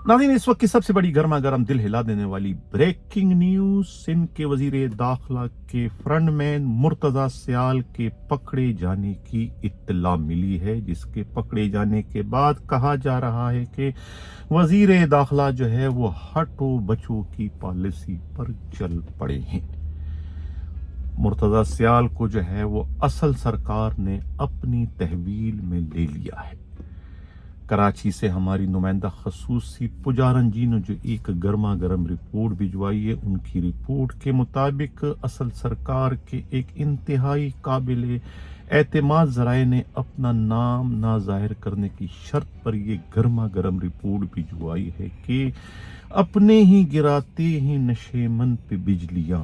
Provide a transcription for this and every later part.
नाज़रीन, इस वक्त की सबसे बड़ी गर्मा गर्म दिल हिला देने वाली ब्रेकिंग न्यूज, सिंध के वजीर दाखिला के फ्रंटमैन मुर्तजा सियाल के पकड़े जाने की इत्तला मिली है, जिसके पकड़े जाने के बाद कहा जा रहा है कि वजीर दाखिला जो है वो हटो बचो की पॉलिसी पर चल पड़े हैं। मुर्तजा सियाल को जो है वो असल सरकार ने अपनी तहवील में ले लिया है। कराची से हमारी नुमाइंदा खसूसी पुजारन जी ने जो एक गर्मा गर्म रिपोर्ट भिजवाई है, उनकी रिपोर्ट के मुताबिक असल सरकार के एक इंतहाई काबिल एतमाद ज़राए ने अपना नाम ना जाहिर करने की शर्त पर यह गर्मा गर्म रिपोर्ट भिजवाई है कि अपने ही गिराते ही नशेमन पे बिजलियां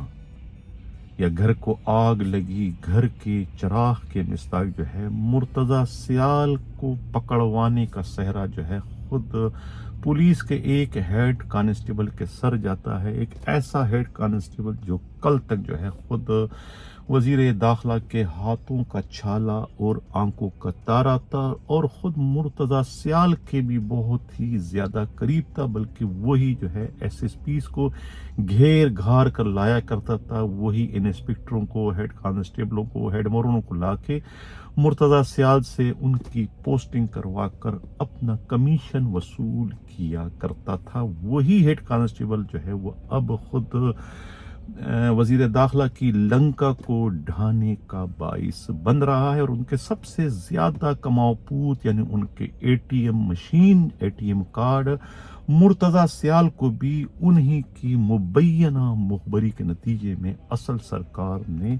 या घर को आग लगी घर के चराग के मिसाक जो है मुर्तजा सियाल को पकड़वाने का सहरा जो है खुद पुलिस के एक हेड कांस्टेबल के सर जाता है। एक ऐसा हेड कांस्टेबल जो कल तक जो है खुद वजीर दाखिला के हाथों का छाला और आंखों का तारा था और ख़ुद मुर्तज़ा सियाल के भी बहुत ही ज़्यादा करीब था, बल्कि वही जो है एसएसपीज़ को घेर घार कर लाया करता था। वही इंस्पेक्टरों को, हेड कांस्टेबलों को, हेड मोरनों को ला के मुर्तज़ा सियाल से उनकी पोस्टिंग करवा कर अपना कमीशन वसूल किया करता था। वही हेड कांस्टेबल जो है वो अब खुद वजीर दाखिला की लंका को ढाने का बाइस बन रहा है और उनके सबसे ज्यादा कमाऊपूत यानी उनके ATM machine, ATM card Murtaza Sial को भी उन्हीं की मुबैना मुखबरी के नतीजे में असल सरकार ने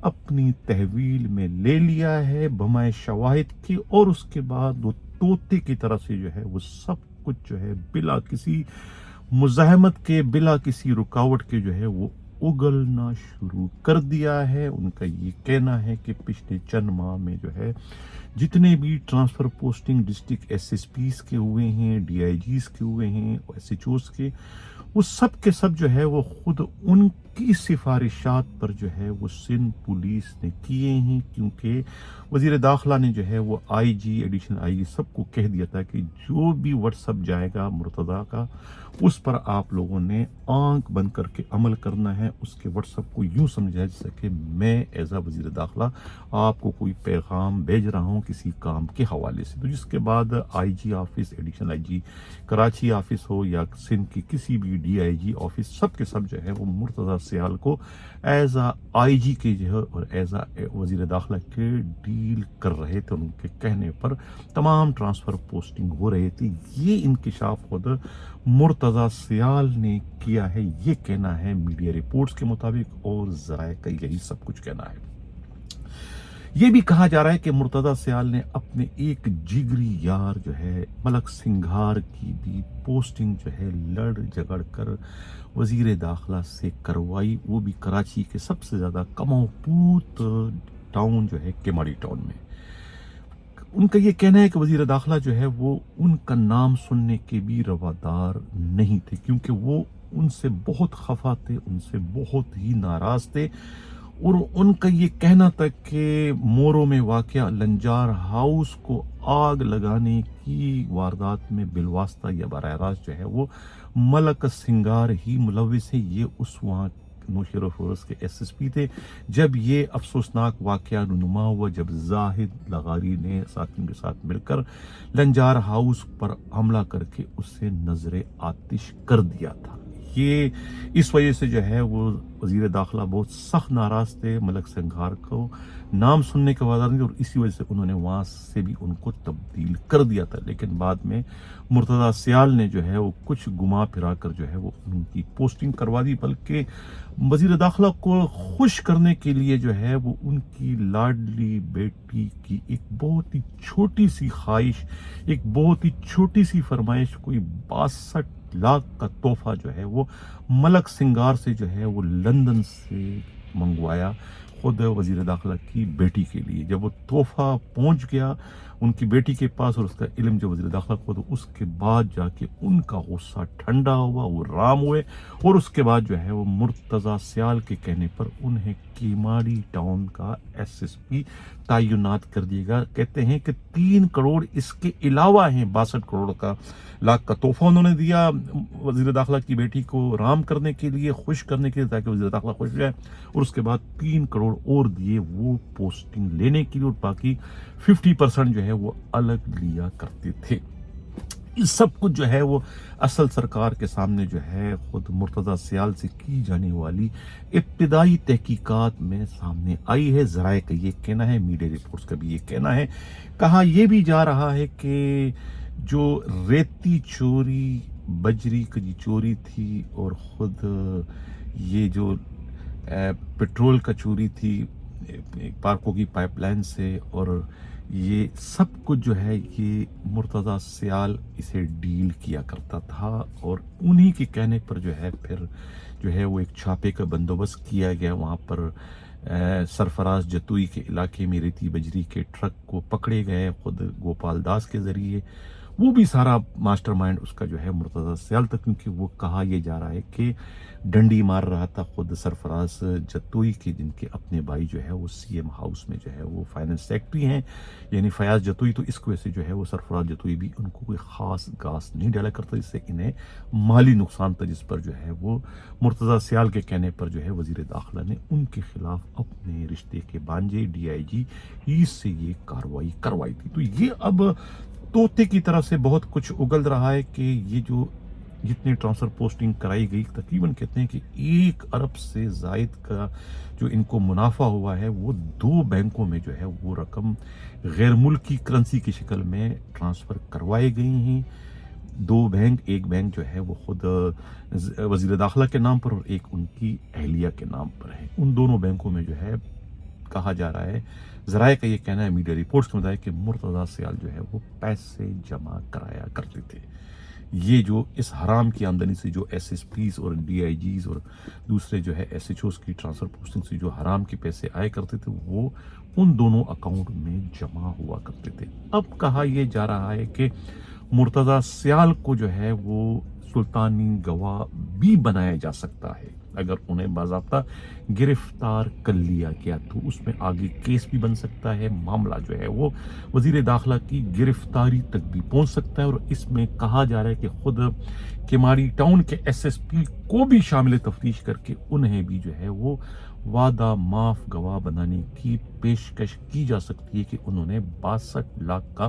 अपनी तहवील में ले लिया है बमाए शवाहिद की। और उसके बाद वो तोते की तरह से जो है वो सब कुछ जो है बिला किसी मुज़ाहमत के, बिला किसी रुकावट के जो है वो उगलना शुरू कर दिया है। उनका ये कहना है कि पिछले चंद माह में जो है जितने भी ट्रांसफर पोस्टिंग डिस्ट्रिक्ट एसएसपीज के हुए हैं, डीआईजीज के हुए हैं, एसएचओज के, वो सब के सब जो है वो खुद उनकी सिफारिशात पर जो है वो सिंध पुलिस ने किए हैं, क्योंकि वजीर दाखिला ने जो है वो आईजी, एडिशनल आईजी सबको कह दिया था कि जो भी व्हाट्सअप जाएगा मुर्तज़ा का उस पर आप लोगों ने आंख बंद करके अमल करना है। उसके व्हाट्सअप को यूं समझा जैसे कि मैं एज आ वजीर दाखिला आपको कोई पैगाम भेज रहा हूं किसी काम के हवाले से। तो जिसके बाद IG office, additional IG Karachi office हो या सिंध की किसी भी डीआईजी ऑफिस, सब के सब जो है वो मुर्तज़ा सियाल को एज आ आईजी के जो है और एज आ वजीर दाखिला के डील कर रहे थे। उनके कहने पर तमाम ट्रांसफर पोस्टिंग हो रहे थे। ये इंकिशाफ खुद मुर्तज़ा सियाल ने किया है, ये कहना है मीडिया रिपोर्ट्स के मुताबिक और ज़राए का यही सब कुछ कहना है। ये भी कहा जा रहा है कि मुर्तज़ा सियाल ने अपने एक जिगरी यार जो है मलक सिंघार की भी पोस्टिंग जो है लड़ झगड़ कर वजीर दाखिला से करवाई, वो भी कराची के सबसे ज़्यादा कमाऊपूत टाउन जो है केमाड़ी टाउन में। उनका ये कहना है कि वजीर दाखिला जो है वो उनका नाम सुनने के भी रवादार नहीं थे, क्योंकि वो उनसे बहुत खफा थे, उनसे बहुत ही नाराज थे। और उनका ये कहना था कि मोरो में वाक़या लंजार हाउस को आग लगाने की वारदात में बिलवास्ता या बराह रास्त जो है वो मलक सिंगार ही मुलविस है। ये उस वहाँ नौशेरा फोरस के एसएसपी थे जब ये अफसोसनाक वाक़या नुमा हुआ, जब जाहिद लगारी ने साथियों के साथ मिलकर लंजार हाउस पर हमला करके उससे नजर आतिश कर दिया था। ये इस वजह से जो है वो वजीर दाखिला बहुत सख्त नाराज थे, मलक सिंघार को नाम सुनने के बाद नहीं, और इसी वजह से उन्होंने वहाँ से भी उनको तब्दील कर दिया था। लेकिन बाद में मुर्तज़ा सियाल ने जो है वो कुछ घुमा फिरा कर जो है वो उनकी पोस्टिंग करवा दी, बल्कि वजीर दाखिला को खुश करने के लिए जो है वो उनकी लाडली बेटी की एक बहुत ही छोटी सी ख्वाहिश, एक बहुत ही छोटी सी फरमाइश, कोई 62 लाख का तोहफा जो है वो मलक सिंगार से जो है वो लंदन से मंगवाया खुद वजीर दाखिला की बेटी के लिए। जब वो तोहफा पहुंच गया ان کی بیٹی کے پاس اور اس کا علم جو وزیر داخلہ کو، تو اس کے بعد جا کے ان کا غصہ ٹھنڈا ہوا، وہ رام ہوئے، اور اس کے بعد جو ہے وہ مرتضی سیال کے کہنے پر انہیں کیماڑی ٹاؤن کا ایس ایس پی تعینات کر دیے گا۔ کہتے ہیں کہ 3 کروڑ اس کے علاوہ ہیں، 62 کروڑ کا لاکھ کا تحفہ انہوں نے دیا وزیر داخلہ کی بیٹی کو رام کرنے کے لیے، خوش کرنے کے لیے، تاکہ وزیر داخلہ خوش ہو جائے، اور اس کے بعد 3 کروڑ اور دیے وہ پوسٹنگ لینے کے لیے، اور باقی 50% جو ہے وہ الگ لیا کرتے تھے۔ یہ سب کچھ جو ہے وہ اصل سرکار کے سامنے جو ہے خود مرتضی سیال سے کی جانے والی ابتدائی تحقیقات میں سامنے آئی ہے۔ ذرائع کا یہ کہنا ہے، میڈیا رپورٹس کا بھی یہ کہنا ہے۔ کہا یہ بھی جا رہا ہے کہ جو ریتی چوری، بجری کی جو چوری تھی، اور خود یہ جو پیٹرول کا چوری تھی پارکو کی پائپ لائن سے، اور یہ سب کچھ جو ہے یہ مرتضی سیال اسے ڈیل کیا کرتا تھا، اور انہی کے کہنے پر جو ہے پھر جو ہے وہ ایک چھاپے کا بندوبست کیا گیا وہاں پر۔ سرفراز جتوئی کے علاقے میں ریتی بجری کے ٹرک کو پکڑے گئے خود گوپال داس کے ذریعے۔ وہ بھی سارا ماسٹر مائنڈ اس کا جو ہے مرتضی سیال تھا، کیونکہ وہ کہا یہ جا رہا ہے کہ ڈنڈی مار رہا تھا خود سرفراز جتوئی کے، جن کے اپنے بھائی جو ہے وہ سی ایم ہاؤس میں جو ہے وہ فائنانس سیکرٹری ہیں، یعنی فیاض جتوئی۔ تو اس کی وجہ سے جو ہے وہ سرفراز جتوئی بھی ان کو کوئی خاص گاس نہیں ڈالا کرتا، جس سے انہیں مالی نقصان تھا، جس پر جو ہے وہ مرتضی سیال کے کہنے پر جو ہے وزیر داخلہ نے ان کے خلاف اپنے رشتے کے بانجے ڈی آئی جی سے یہ کارروائی کروائی تھی۔ تو یہ اب طوطے کی طرف سے بہت کچھ اگل رہا ہے کہ یہ جو جتنی ٹرانسفر پوسٹنگ کرائی گئی، تقریباً کہتے ہیں کہ 1 ارب سے زائد کا جو ان کو منافع ہوا ہے، وہ 2 بینکوں میں جو ہے وہ رقم غیر ملکی کرنسی کی شکل میں ٹرانسفر کروائی گئی ہیں۔ 2 بینک، ایک بینک جو ہے وہ خود وزیر داخلہ کے نام پر، اور ایک ان کی اہلیہ کے نام پر ہے۔ ان دونوں بینکوں میں جو ہے کہا جا رہا ہے، ذرائع کا یہ کہنا ہے، میڈیا رپورٹس کے مطابق، کہ مرتضی سیال جو ہے وہ پیسے جمع کرایا کرتے تھے۔ یہ جو اس حرام کی آمدنی سے جو ایس ایس پیز اور ڈی آئی جیز اور دوسرے جو ہے ایس ایچ اوز کی ٹرانسفر پوسٹنگ سے جو حرام کے پیسے آئے کرتے تھے، وہ ان دونوں اکاؤنٹ میں جمع ہوا کرتے تھے۔ اب کہا یہ جا رہا ہے کہ مرتضی سیال کو جو ہے وہ سلطانی گواہ بھی بنایا جا سکتا ہے، اگر انہیں باضابطہ گرفتار کر لیا گیا تو اس میں آگے کیس بھی بن سکتا ہے، معاملہ جو ہے وہ وزیر داخلہ کی گرفتاری تک بھی پہنچ سکتا ہے۔ اور اس میں کہا جا رہا ہے کہ خود کیماڑی ٹاؤن کے ایس ایس پی کو بھی شامل تفتیش کر کے انہیں بھی جو ہے وہ وعدہ معاف گواہ بنانے کی پیشکش کی جا سکتی ہے، کہ انہوں نے 62 لاکھ کا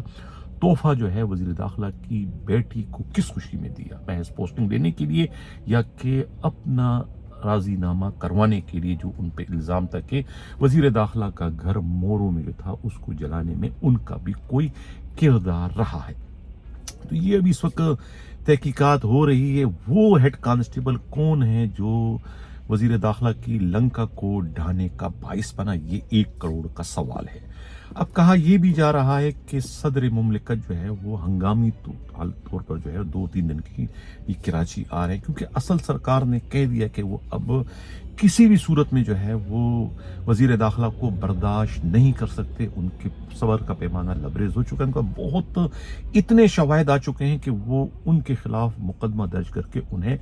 تحفہ جو ہے وزیر داخلہ کی بیٹی کو کس خوشی میں دیا، محض پوسٹنگ دینے کے لیے، یا کہ اپنا راضی نامہ کروانے کے لیے، جو ان پہ الزام تھا کہ وزیر داخلہ کا گھر مورو میں جو تھا اس کو جلانے میں ان کا بھی کوئی کردار رہا ہے۔ تو یہ ابھی اس وقت تحقیقات ہو رہی ہے، وہ ہیڈ کانسٹیبل کون ہے جو وزیر داخلہ کی لنکا کو ڈھانے کا باعث بنا، یہ 1 کروڑ کا سوال ہے۔ اب کہا یہ بھی جا رہا ہے کہ صدر مملکت جو ہے وہ ہنگامی طور پر جو ہے 2-3 دن کی کراچی آ رہے ہیں، کیونکہ اصل سرکار نے کہہ دیا کہ وہ اب کسی بھی صورت میں جو ہے وہ وزیر داخلہ کو برداشت نہیں کر سکتے۔ ان کے صبر کا پیمانہ لبریز ہو چکا ہے، ان کا بہت اتنے شواہد آ چکے ہیں کہ وہ ان کے خلاف مقدمہ درج کر کے انہیں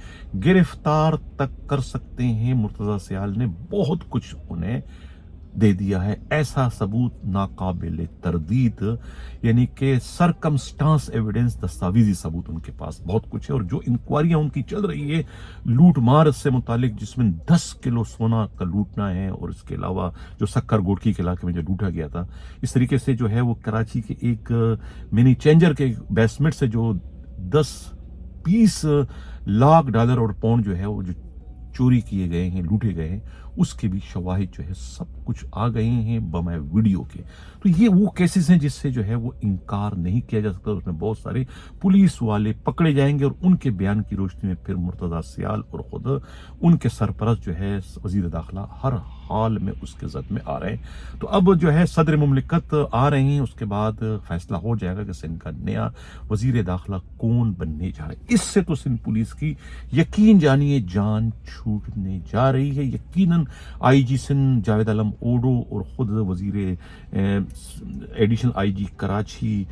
گرفتار تک کر سکتے ہیں۔ مرتضی سیال نے بہت کچھ انہیں دے دیا ہے، ایسا ثبوت ناقابل تردید، یعنی کہ سرکمسٹانس ایویڈنس، دستاویزی ثبوت ان کے پاس بہت کچھ ہے۔ اور جو انکوائریاں ان کی چل رہی ہے لوٹ مار سے متعلق، جس میں 10 کلو سونا کا لوٹنا ہے، اور اس کے علاوہ جو سکر گوٹکی کے علاقے میں جو لوٹا گیا تھا، اس طریقے سے جو ہے وہ کراچی کے ایک منی چینجر کے بیسمنٹ سے جو 10-20 لاکھ ڈالر اور پاؤنڈ جو ہے وہ جو چوری کیے گئے ہیں، لوٹے گئے ہیں، اس کے بھی شواہد جو ہے سب کچھ آ گئے ہیں بمائے ویڈیو کے۔ تو یہ وہ کیسز ہیں جس سے جو ہے وہ انکار نہیں کیا جا سکتا۔ اس میں بہت سارے پولیس والے پکڑے جائیں گے، اور ان کے بیان کی روشنی میں پھر مرتضی سیال اور خود ان کے سرپرست جو ہے وزیر داخلہ ہر حال میں اس کے زد میں آ رہے ہیں۔ تو اب جو ہے صدر مملکت آ رہے ہیں، اس کے بعد فیصلہ ہو جائے گا کہ سندھ کا نیا وزیر داخلہ کون بننے جا رہا ہے۔ اس سے تو سندھ پولیس کی یقین جانیے جان چھوٹنے جا رہی ہے۔ یقیناً आई जी सिंध जावेद आलम ओडो और ख़ुद वज़ीर एडिशनल आई जी कराची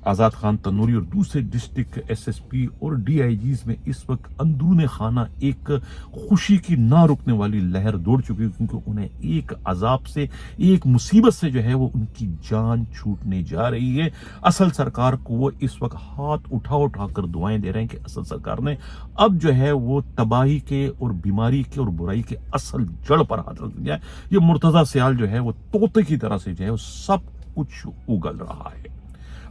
आज़ाद खान तनूरी और दूसरे डिस्ट्रिक्ट एसएसपी और डीआईजीज में इस वक्त अंदरूने खाना एक खुशी की ना रुकने वाली लहर दौड़ चुकी है, क्योंकि उन्हें एक अजाब से, एक मुसीबत से जो है वो उनकी जान छूटने जा रही है। असल सरकार को वो इस वक्त हाथ उठा कर दुआएं दे रहे हैं कि असल सरकार ने अब जो है वो तबाही के और बीमारी के और बुराई के असल जड़ पर हाथ रख दिया है। ये मुर्तज़ा सियाल जो है वो तोते की तरह से जो है वो सब कुछ उगल रहा है।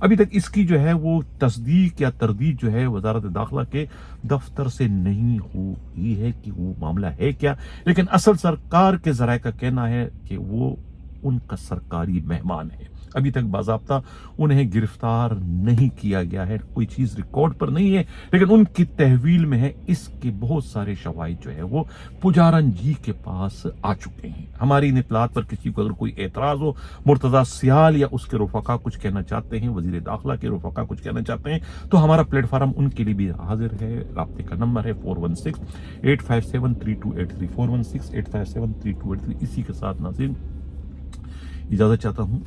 अभी तक इसकी जो है वो तस्दीक या तरदीद जो है वजारत दाखिला के दफ्तर से नहीं हुई है कि वो मामला है क्या, लेकिन असल सरकार के ज़राए का कहना है कि वो उनका सरकारी मेहमान है। अभी तक बाज़ाब्ता उन्हें गिरफ्तार नहीं किया गया है, कोई चीज़ रिकॉर्ड पर नहीं है, लेकिन उनकी तहवील में है। इसके बहुत सारे शवाहिद जो है वो पुजारन जी के पास आ चुके हैं। हमारी इन इत्तलात पर किसी को अगर कोई एतराज़ हो, मुर्तज़ा सियाल या उसके रफ़का कुछ कहना चाहते हैं, वज़ीर दाखिला के रफ़का कुछ कहना चाहते हैं, तो हमारा प्लेटफार्म उनके लिए भी हाजिर है। राब्ते का नंबर है 416-857-3283 416-857-3283। इसी के साथ नाज़रीन इजाज़त चाहता हूँ।